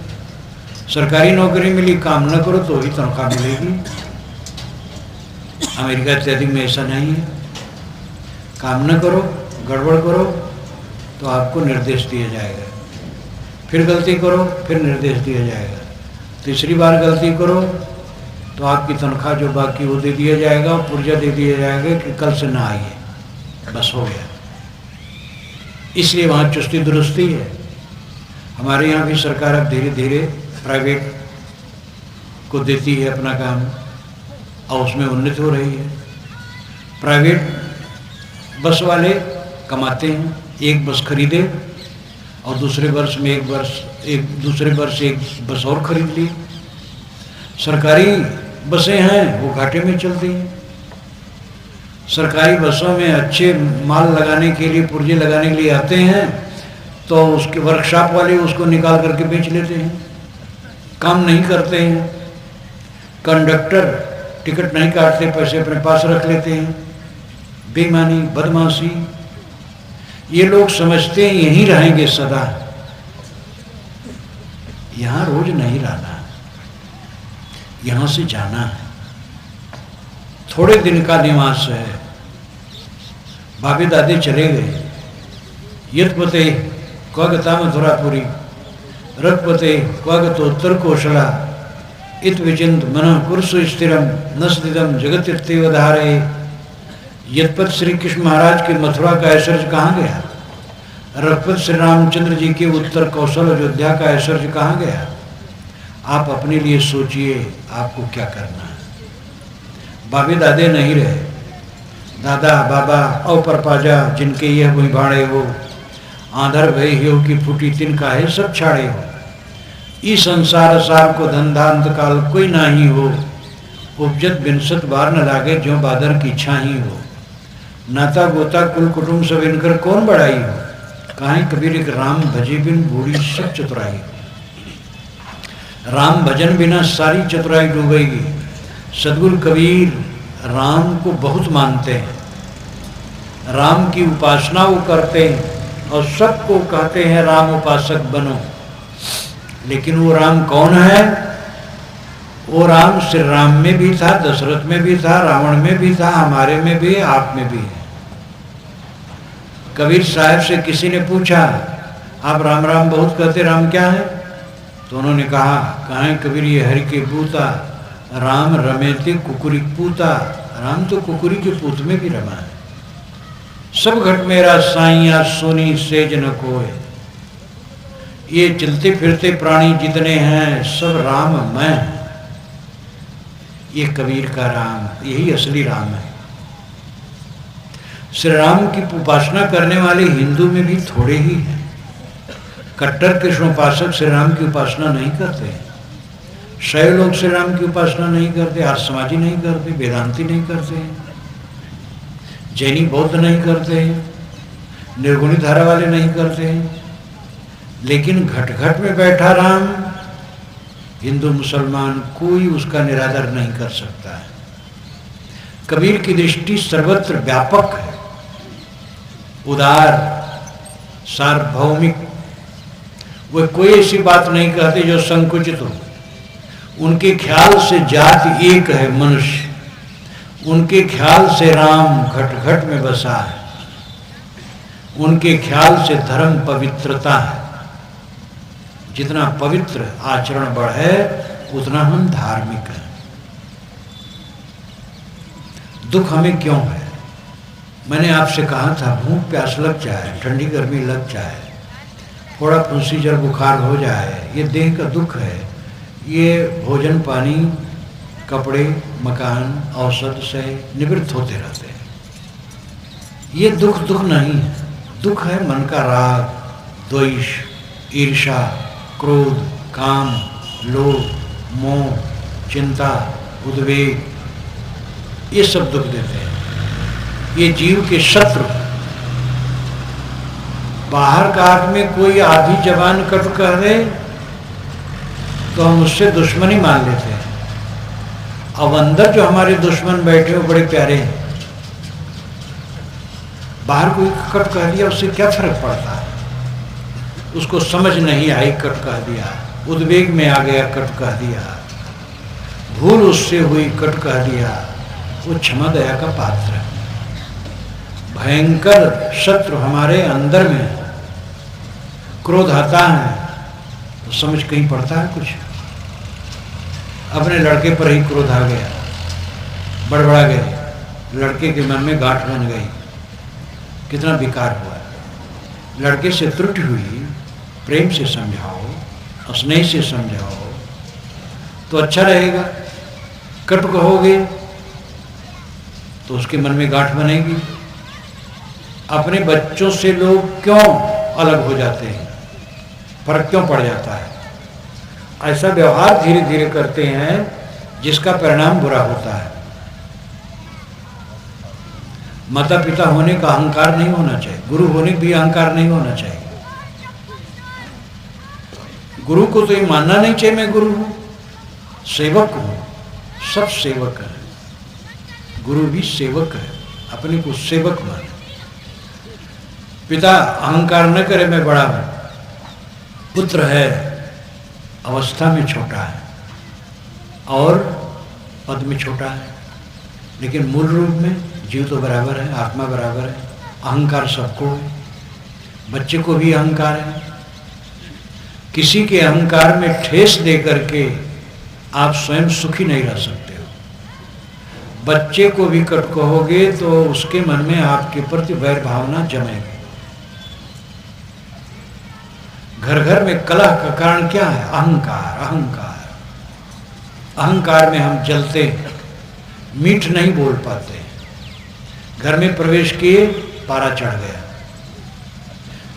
सरकारी नौकरी मिली, काम न करो तो ही तनख्वाह मिलेगी। अमेरिका इत्यादि में ऐसा नहीं है। काम न करो, गड़बड़ करो तो आपको निर्देश दिया जाएगा, फिर गलती करो फिर निर्देश दिया जाएगा, तीसरी बार गलती करो तो आपकी तनख्वाह जो बाकी वो दे दिया जाएगा और पुर्जा दे दिया जाएगा कि कल से ना आइए, बस हो गया। इसलिए वहाँ चुस्ती दुरुस्ती है। हमारे यहाँ भी सरकार अब धीरे धीरे प्राइवेट को देती है अपना काम और उसमें उन्नति हो रही है। प्राइवेट बस वाले कमाते हैं, एक बस खरीदे और दूसरे वर्ष में एक बस और खरीद ली। सरकारी बसें हैं वो घाटे में चलती हैं। सरकारी बसों में अच्छे माल लगाने के लिए, पुर्जे लगाने के लिए आते हैं तो उसके वर्कशॉप वाले उसको निकाल करके बेच लेते हैं, काम नहीं करते हैं। कंडक्टर टिकट नहीं काटते, पैसे अपने पास रख लेते हैं। बेईमानी, बदमाशी। ये लोग समझते हैं यहीं रहेंगे सदा, यहाँ रोज नहीं रहना, यहाँ से जाना है। थोड़े दिन का निवास है। बाबे दादे चले गए। यत्पते क्वगता मथुरापुरी, रघपते क्वगतोत्तर कोशला, इत विचिंत मन कुरुसु स्थिरम नस्दिदम जगतित्यव धारे। यत्पत श्री कृष्ण महाराज के मथुरा का ऐश्वर्य कहाँ गया? रघुपत श्री रामचंद्र जी के उत्तर कौशल अयोध्या का ऐश्वर्य कहाँ गया? आप अपने लिए सोचिए आपको क्या करना है। बाबे दादे नहीं रहे, दादा बाबा और परपाजा जिनके यह वही भाड़े हो, आंधर भय हो कि फूटी तिनका है सब छाड़े हो। इस संसार सार को धंधांत काल कोई ना ही हो, उपजत बिनसत बार न लागे जो बादर की छाही हो। नाता गोता कुल कुटुंब सब इनकर कौन बड़ाई हो, कहीं कबीर एक राम भजे बिन बूढ़ी सब चतुराई हो। राम भजन बिना सारी चतुराई डूबेगी। सदगुरु कबीर राम को बहुत मानते हैं, राम की उपासना वो करते हैं और सबको कहते हैं राम उपासक बनो। लेकिन वो राम कौन है? वो राम श्री राम में भी था, दशरथ में भी था, रावण में भी था, हमारे में भी, आप में भी है। कबीर साहब से किसी ने पूछा आप राम राम बहुत कहते, राम क्या है? तो उन्होंने कहा कहाँ कबीर ये हरि के पूता, राम रमेते कुकुरी पूता। राम तो कुकुरी के पूत में भी रमा है। सब घट मेरा साइया सोनी सेज न कोय, ये चलते फिरते प्राणी जितने हैं सब राम मैं। ये कबीर का राम, यही असली राम है। श्री राम की उपासना करने वाले हिंदू में भी थोड़े ही हैं। कट्टर कृष्ण उपासक श्री राम की उपासना नहीं करते। शैव लोग श्री राम की उपासना नहीं करते, आर्य समाजी नहीं करते, वेदांती नहीं करते, जैनी बौद्ध नहीं करते, निर्गुणी धारा वाले नहीं करते। लेकिन घट घट में बैठा राम हिंदू मुसलमान कोई उसका निरादर नहीं कर सकता है। कबीर की दृष्टि सर्वत्र व्यापक है, उदार, सार्वभौमिक। वे कोई ऐसी बात नहीं कहते जो संकुचित हो। उनके ख्याल से जाति एक है मनुष्य, उनके ख्याल से राम घट घट में बसा है, उनके ख्याल से धर्म पवित्रता है। जितना पवित्र आचरण बढ़े उतना हम धार्मिक हैं। दुख हमें क्यों है? मैंने आपसे कहा था भूख प्यास लग जाए, ठंडी गर्मी लग जाए, थोड़ा फुंसी जल बुखार हो जाए, ये देह का दुख है। ये भोजन पानी कपड़े मकान औषध से निवृत्त होते रहते हैं। ये दुख नहीं है, दुख है मन का राग, द्वेष, ईर्ष्या, क्रोध, काम, लोभ, मोह, चिंता, उद्वेग, ये सब दुख देते हैं। ये जीव के शत्रु। बाहर का आदमी कोई आधी जबान कट कह दे तो हम उससे दुश्मनी मान लेते हैं। अब अंदर जो हमारे दुश्मन बैठे हो बड़े प्यारे हैं। बाहर कोई कट कह दिया उससे क्या फर्क पड़ता है? उसको समझ नहीं आई कट कह दिया, उद्वेग में आ गया कट कह दिया, भूल उससे हुई कट कह दिया, वो क्षमा दया का पात्र है। भयंकर शत्रु हमारे अंदर में है। क्रोध आता है तो समझ कहीं पड़ता है कुछ? अपने लड़के पर ही क्रोध आ गया, बड़बड़ा गए, लड़के के मन में गांठ बन गई, कितना बेकार हुआ। लड़के से त्रुटि हुई, प्रेम से समझाओ, स्नेह से समझाओ तो अच्छा रहेगा। कट कहोगे तो उसके मन में गांठ बनेगी। अपने बच्चों से लोग क्यों अलग हो जाते हैं? फर्क क्यों पड़ जाता है? ऐसा व्यवहार धीरे धीरे करते हैं जिसका परिणाम बुरा होता है। माता पिता होने का अहंकार नहीं होना चाहिए, गुरु होने का भी अहंकार नहीं होना चाहिए। गुरु को तो ये मानना नहीं चाहिए मैं गुरु हूं, सेवक हूं, सब सेवक है। गुरु भी सेवक है, अपने को सेवक माने। पिता अहंकार न करे मैं बड़ा हूं, पुत्र है अवस्था में छोटा है और पद में छोटा है, लेकिन मूल रूप में जीव तो बराबर है, आत्मा बराबर है। अहंकार सबको है, बच्चे को भी अहंकार है। किसी के अहंकार में ठेस दे करके आप स्वयं सुखी नहीं रह सकते हो। बच्चे को भी कट कहोगे तो उसके मन में आपके प्रति वैर भावना जमेगी। घर घर में कलह का कारण क्या है? अहंकार। अहंकार अहंकार में हम जलते हैं, मीठ नहीं बोल पाते। घर में प्रवेश किए, पारा चढ़ गया।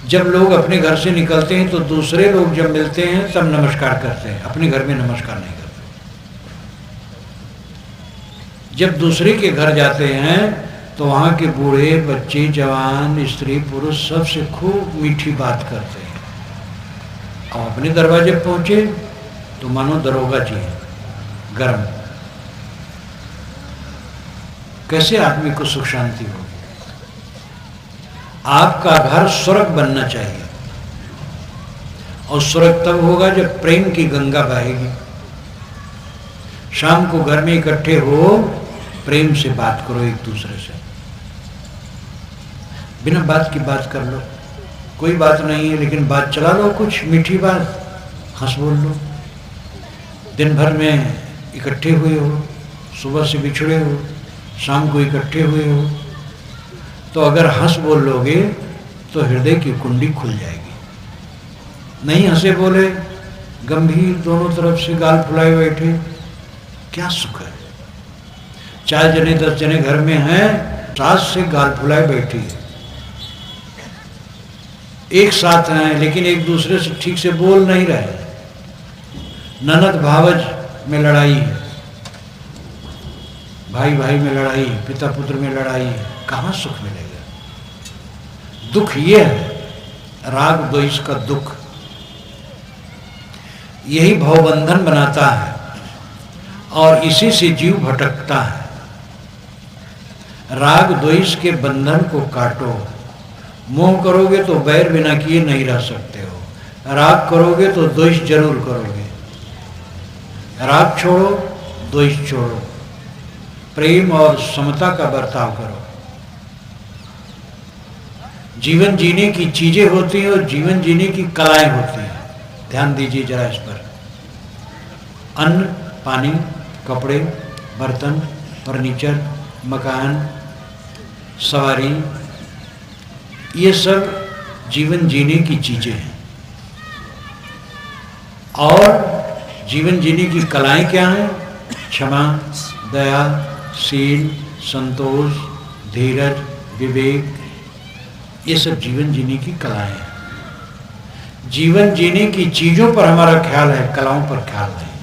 जब लोग अपने घर से निकलते हैं तो दूसरे लोग जब मिलते हैं तब नमस्कार करते हैं, अपने घर में नमस्कार नहीं करते। जब दूसरे के घर जाते हैं तो वहाँ के बूढ़े बच्चे जवान स्त्री पुरुष सबसे खूब मीठी बात करते हैं। अब अपने दरवाजे पहुंचे तो मानो दरोगा जी है, गर्म। कैसे आदमी को सुख शांति होगी? आपका घर स्वर्ग बनना चाहिए, और स्वर्ग तब होगा जब प्रेम की गंगा बहेगी। शाम को घर में इकट्ठे हो, प्रेम से बात करो एक दूसरे से, बिना बात की बात कर लो। कोई बात नहीं है लेकिन बात चला लो, कुछ मीठी बात, हंस बोल लो। दिन भर में इकट्ठे हुए हो, सुबह से बिछड़े हो, शाम को इकट्ठे हुए हो, तो अगर हंस बोल लोगे तो हृदय की कुंडी खुल जाएगी। नहीं हंसे बोले, गंभीर दोनों तरफ से गाल फुलाए बैठे, क्या सुख है? 4 जने 10 जने घर में हैं, सास से गाल फुलाए बैठी है, एक साथ हैं लेकिन एक दूसरे से ठीक से बोल नहीं रहे। ननद भावज में लड़ाई है, भाई भाई में लड़ाई है, पिता पुत्र में लड़ाई है, कहाँ सुख मिलेगा? दुख ये है, राग द्वेष का दुख, यही भवबंधन बनाता है और इसी से जीव भटकता है। राग द्वेष के बंधन को काटो। मोह करोगे तो बैर बिना किए नहीं रह सकते हो। राग करोगे तो द्वेष जरूर करोगे। राग छोड़ो, द्वेष छोड़ो, प्रेम और समता का बर्ताव करो। जीवन जीने की चीजें होती हैं और जीवन जीने की कलाएं होती हैं। ध्यान दीजिए जरा इस पर। अन्न, पानी, कपड़े, बर्तन, फर्नीचर, मकान, सवारी, ये सब जीवन जीने की चीज़ें हैं। और जीवन जीने की कलाएं क्या हैं? क्षमा, दया, शील, संतोष, धीरज, विवेक, ये सब जीवन जीने की कलाएं हैं। जीवन जीने की चीज़ों पर हमारा ख्याल है, कलाओं पर ख्याल नहीं।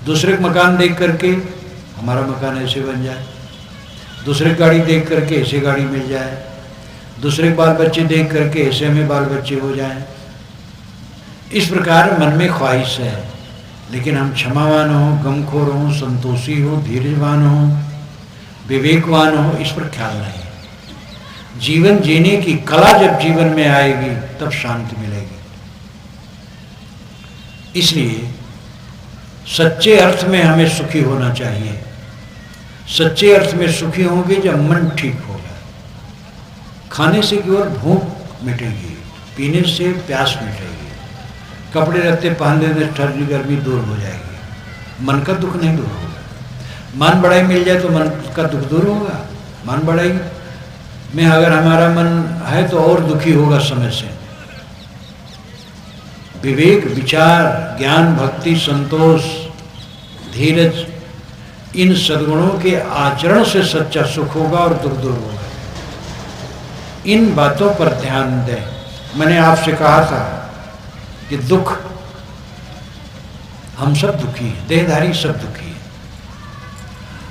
दूसरे का मकान देख करके हमारा मकान ऐसे बन जाए, दूसरे की गाड़ी देख करके ऐसे गाड़ी मिल जाए, दूसरे के बाल बच्चे देख करके ऐसे में बाल बच्चे हो जाएं। इस प्रकार मन में ख्वाहिश है, लेकिन हम क्षमावान हो, गमखोर हो, संतोषी हो, धीरजवान हो, विवेकवान हो, इस पर ख्याल नहीं। जीवन जीने की कला जब जीवन में आएगी तब शांति मिलेगी। इसलिए सच्चे अर्थ में हमें सुखी होना चाहिए। सच्चे अर्थ में सुखी होंगे जब मन ठीक होगा। खाने से केवल भूख मिटेगी, पीने से प्यास मिटेगी, कपड़े रत्ते पहन लेने ठंडी गर्मी दूर हो जाएगी, मन का दुख नहीं दूर होगा। मान बढ़ाई मिल जाए तो मन का दुख दूर होगा। मान बढ़ाई में अगर हमारा मन है तो और दुखी होगा समय से। विवेक, विचार, ज्ञान, भक्ति, संतोष, धीरज, इन सद्गुणों के आचरण से सच्चा सुख होगा और दुख दूर होगा। इन बातों पर ध्यान दें। मैंने आपसे कहा था कि दुख, हम सब दुखी हैं, देहधारी सब दुखी हैं।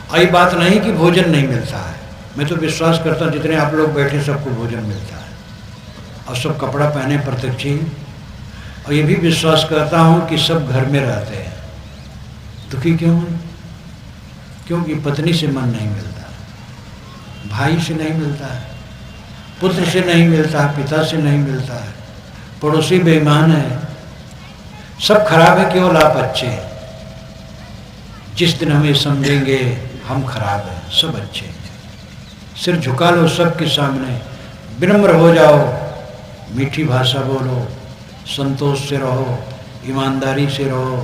और ये बात नहीं कि भोजन नहीं मिलता है। मैं तो विश्वास करता हूँ जितने आप लोग बैठे सबको भोजन मिलता है और सब कपड़ा पहने प्रत्यक्ष ही। और ये भी विश्वास करता हूँ कि सब घर में रहते हैं। दुखी क्यों हैं? क्योंकि पत्नी से मन नहीं मिलता, भाई से नहीं मिलता है, पुत्र से नहीं मिलता है, पिता से नहीं मिलता है, पड़ोसी बेईमान है, सब खराब है, केवल आप अच्छे हैं। जिस दिन हमें समझेंगे हम खराब हैं, सब अच्छे हैं, सिर झुका लो सबके सामने, विनम्र हो जाओ, मीठी भाषा बोलो, संतोष से रहो, ईमानदारी से रहो,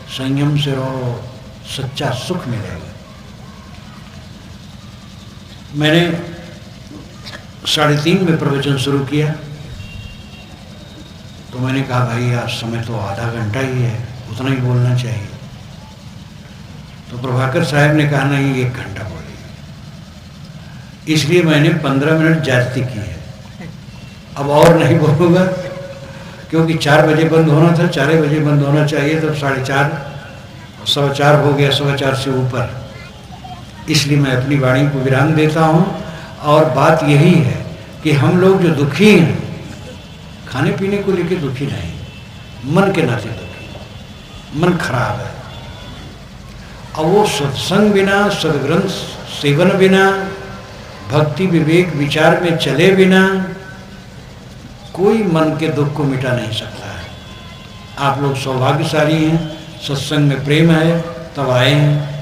संयम से रहो, सच्चा सुख मिलेगा। मैंने 3:30 में प्रवचन शुरू किया तो मैंने कहा भाई आज समय तो आधा घंटा ही है, उतना ही बोलना चाहिए। तो प्रभाकर साहब ने कहा नहीं 1 घंटा बोलिए। इसलिए मैंने 15 मिनट ज्यादती की है। अब और नहीं बोलूँगा क्योंकि 4 बजे बंद होना था, 4 बजे बंद होना चाहिए, तब 4:30, 4:15 हो गया, 4:15 से ऊपर। इसलिए मैं अपनी वाणी को विराम देता हूँ। और बात यही है कि हम लोग जो दुखी हैं, खाने पीने को लेकर दुखी नहीं, मन के नाते दुखी, मन खराब है। और वो सत्संग बिना, सदग्रंथ सेवन बिना, भक्ति विवेक विचार में चले बिना कोई मन के दुख को मिटा नहीं सकता है। आप लोग सौभाग्यशाली हैं, सत्संग में प्रेम है तब आए हैं।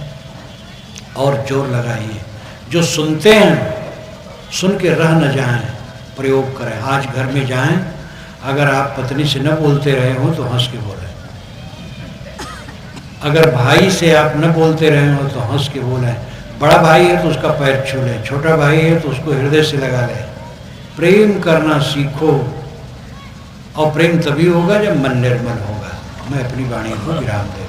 और जोर लगाइए, जो सुनते हैं सुन के रह न जाएं, प्रयोग करें। आज घर में जाएं, अगर आप पत्नी से न बोलते रहे हो तो हंस के बोलें, अगर भाई से आप न बोलते रहे हो तो हंस के बोलें, बड़ा भाई है तो उसका पैर छू लें, छोटा भाई है तो उसको हृदय से लगा लें। प्रेम करना सीखो, और प्रेम तभी होगा जब मन निर्मल होगा। मैं अपनी वाणी को विराम दे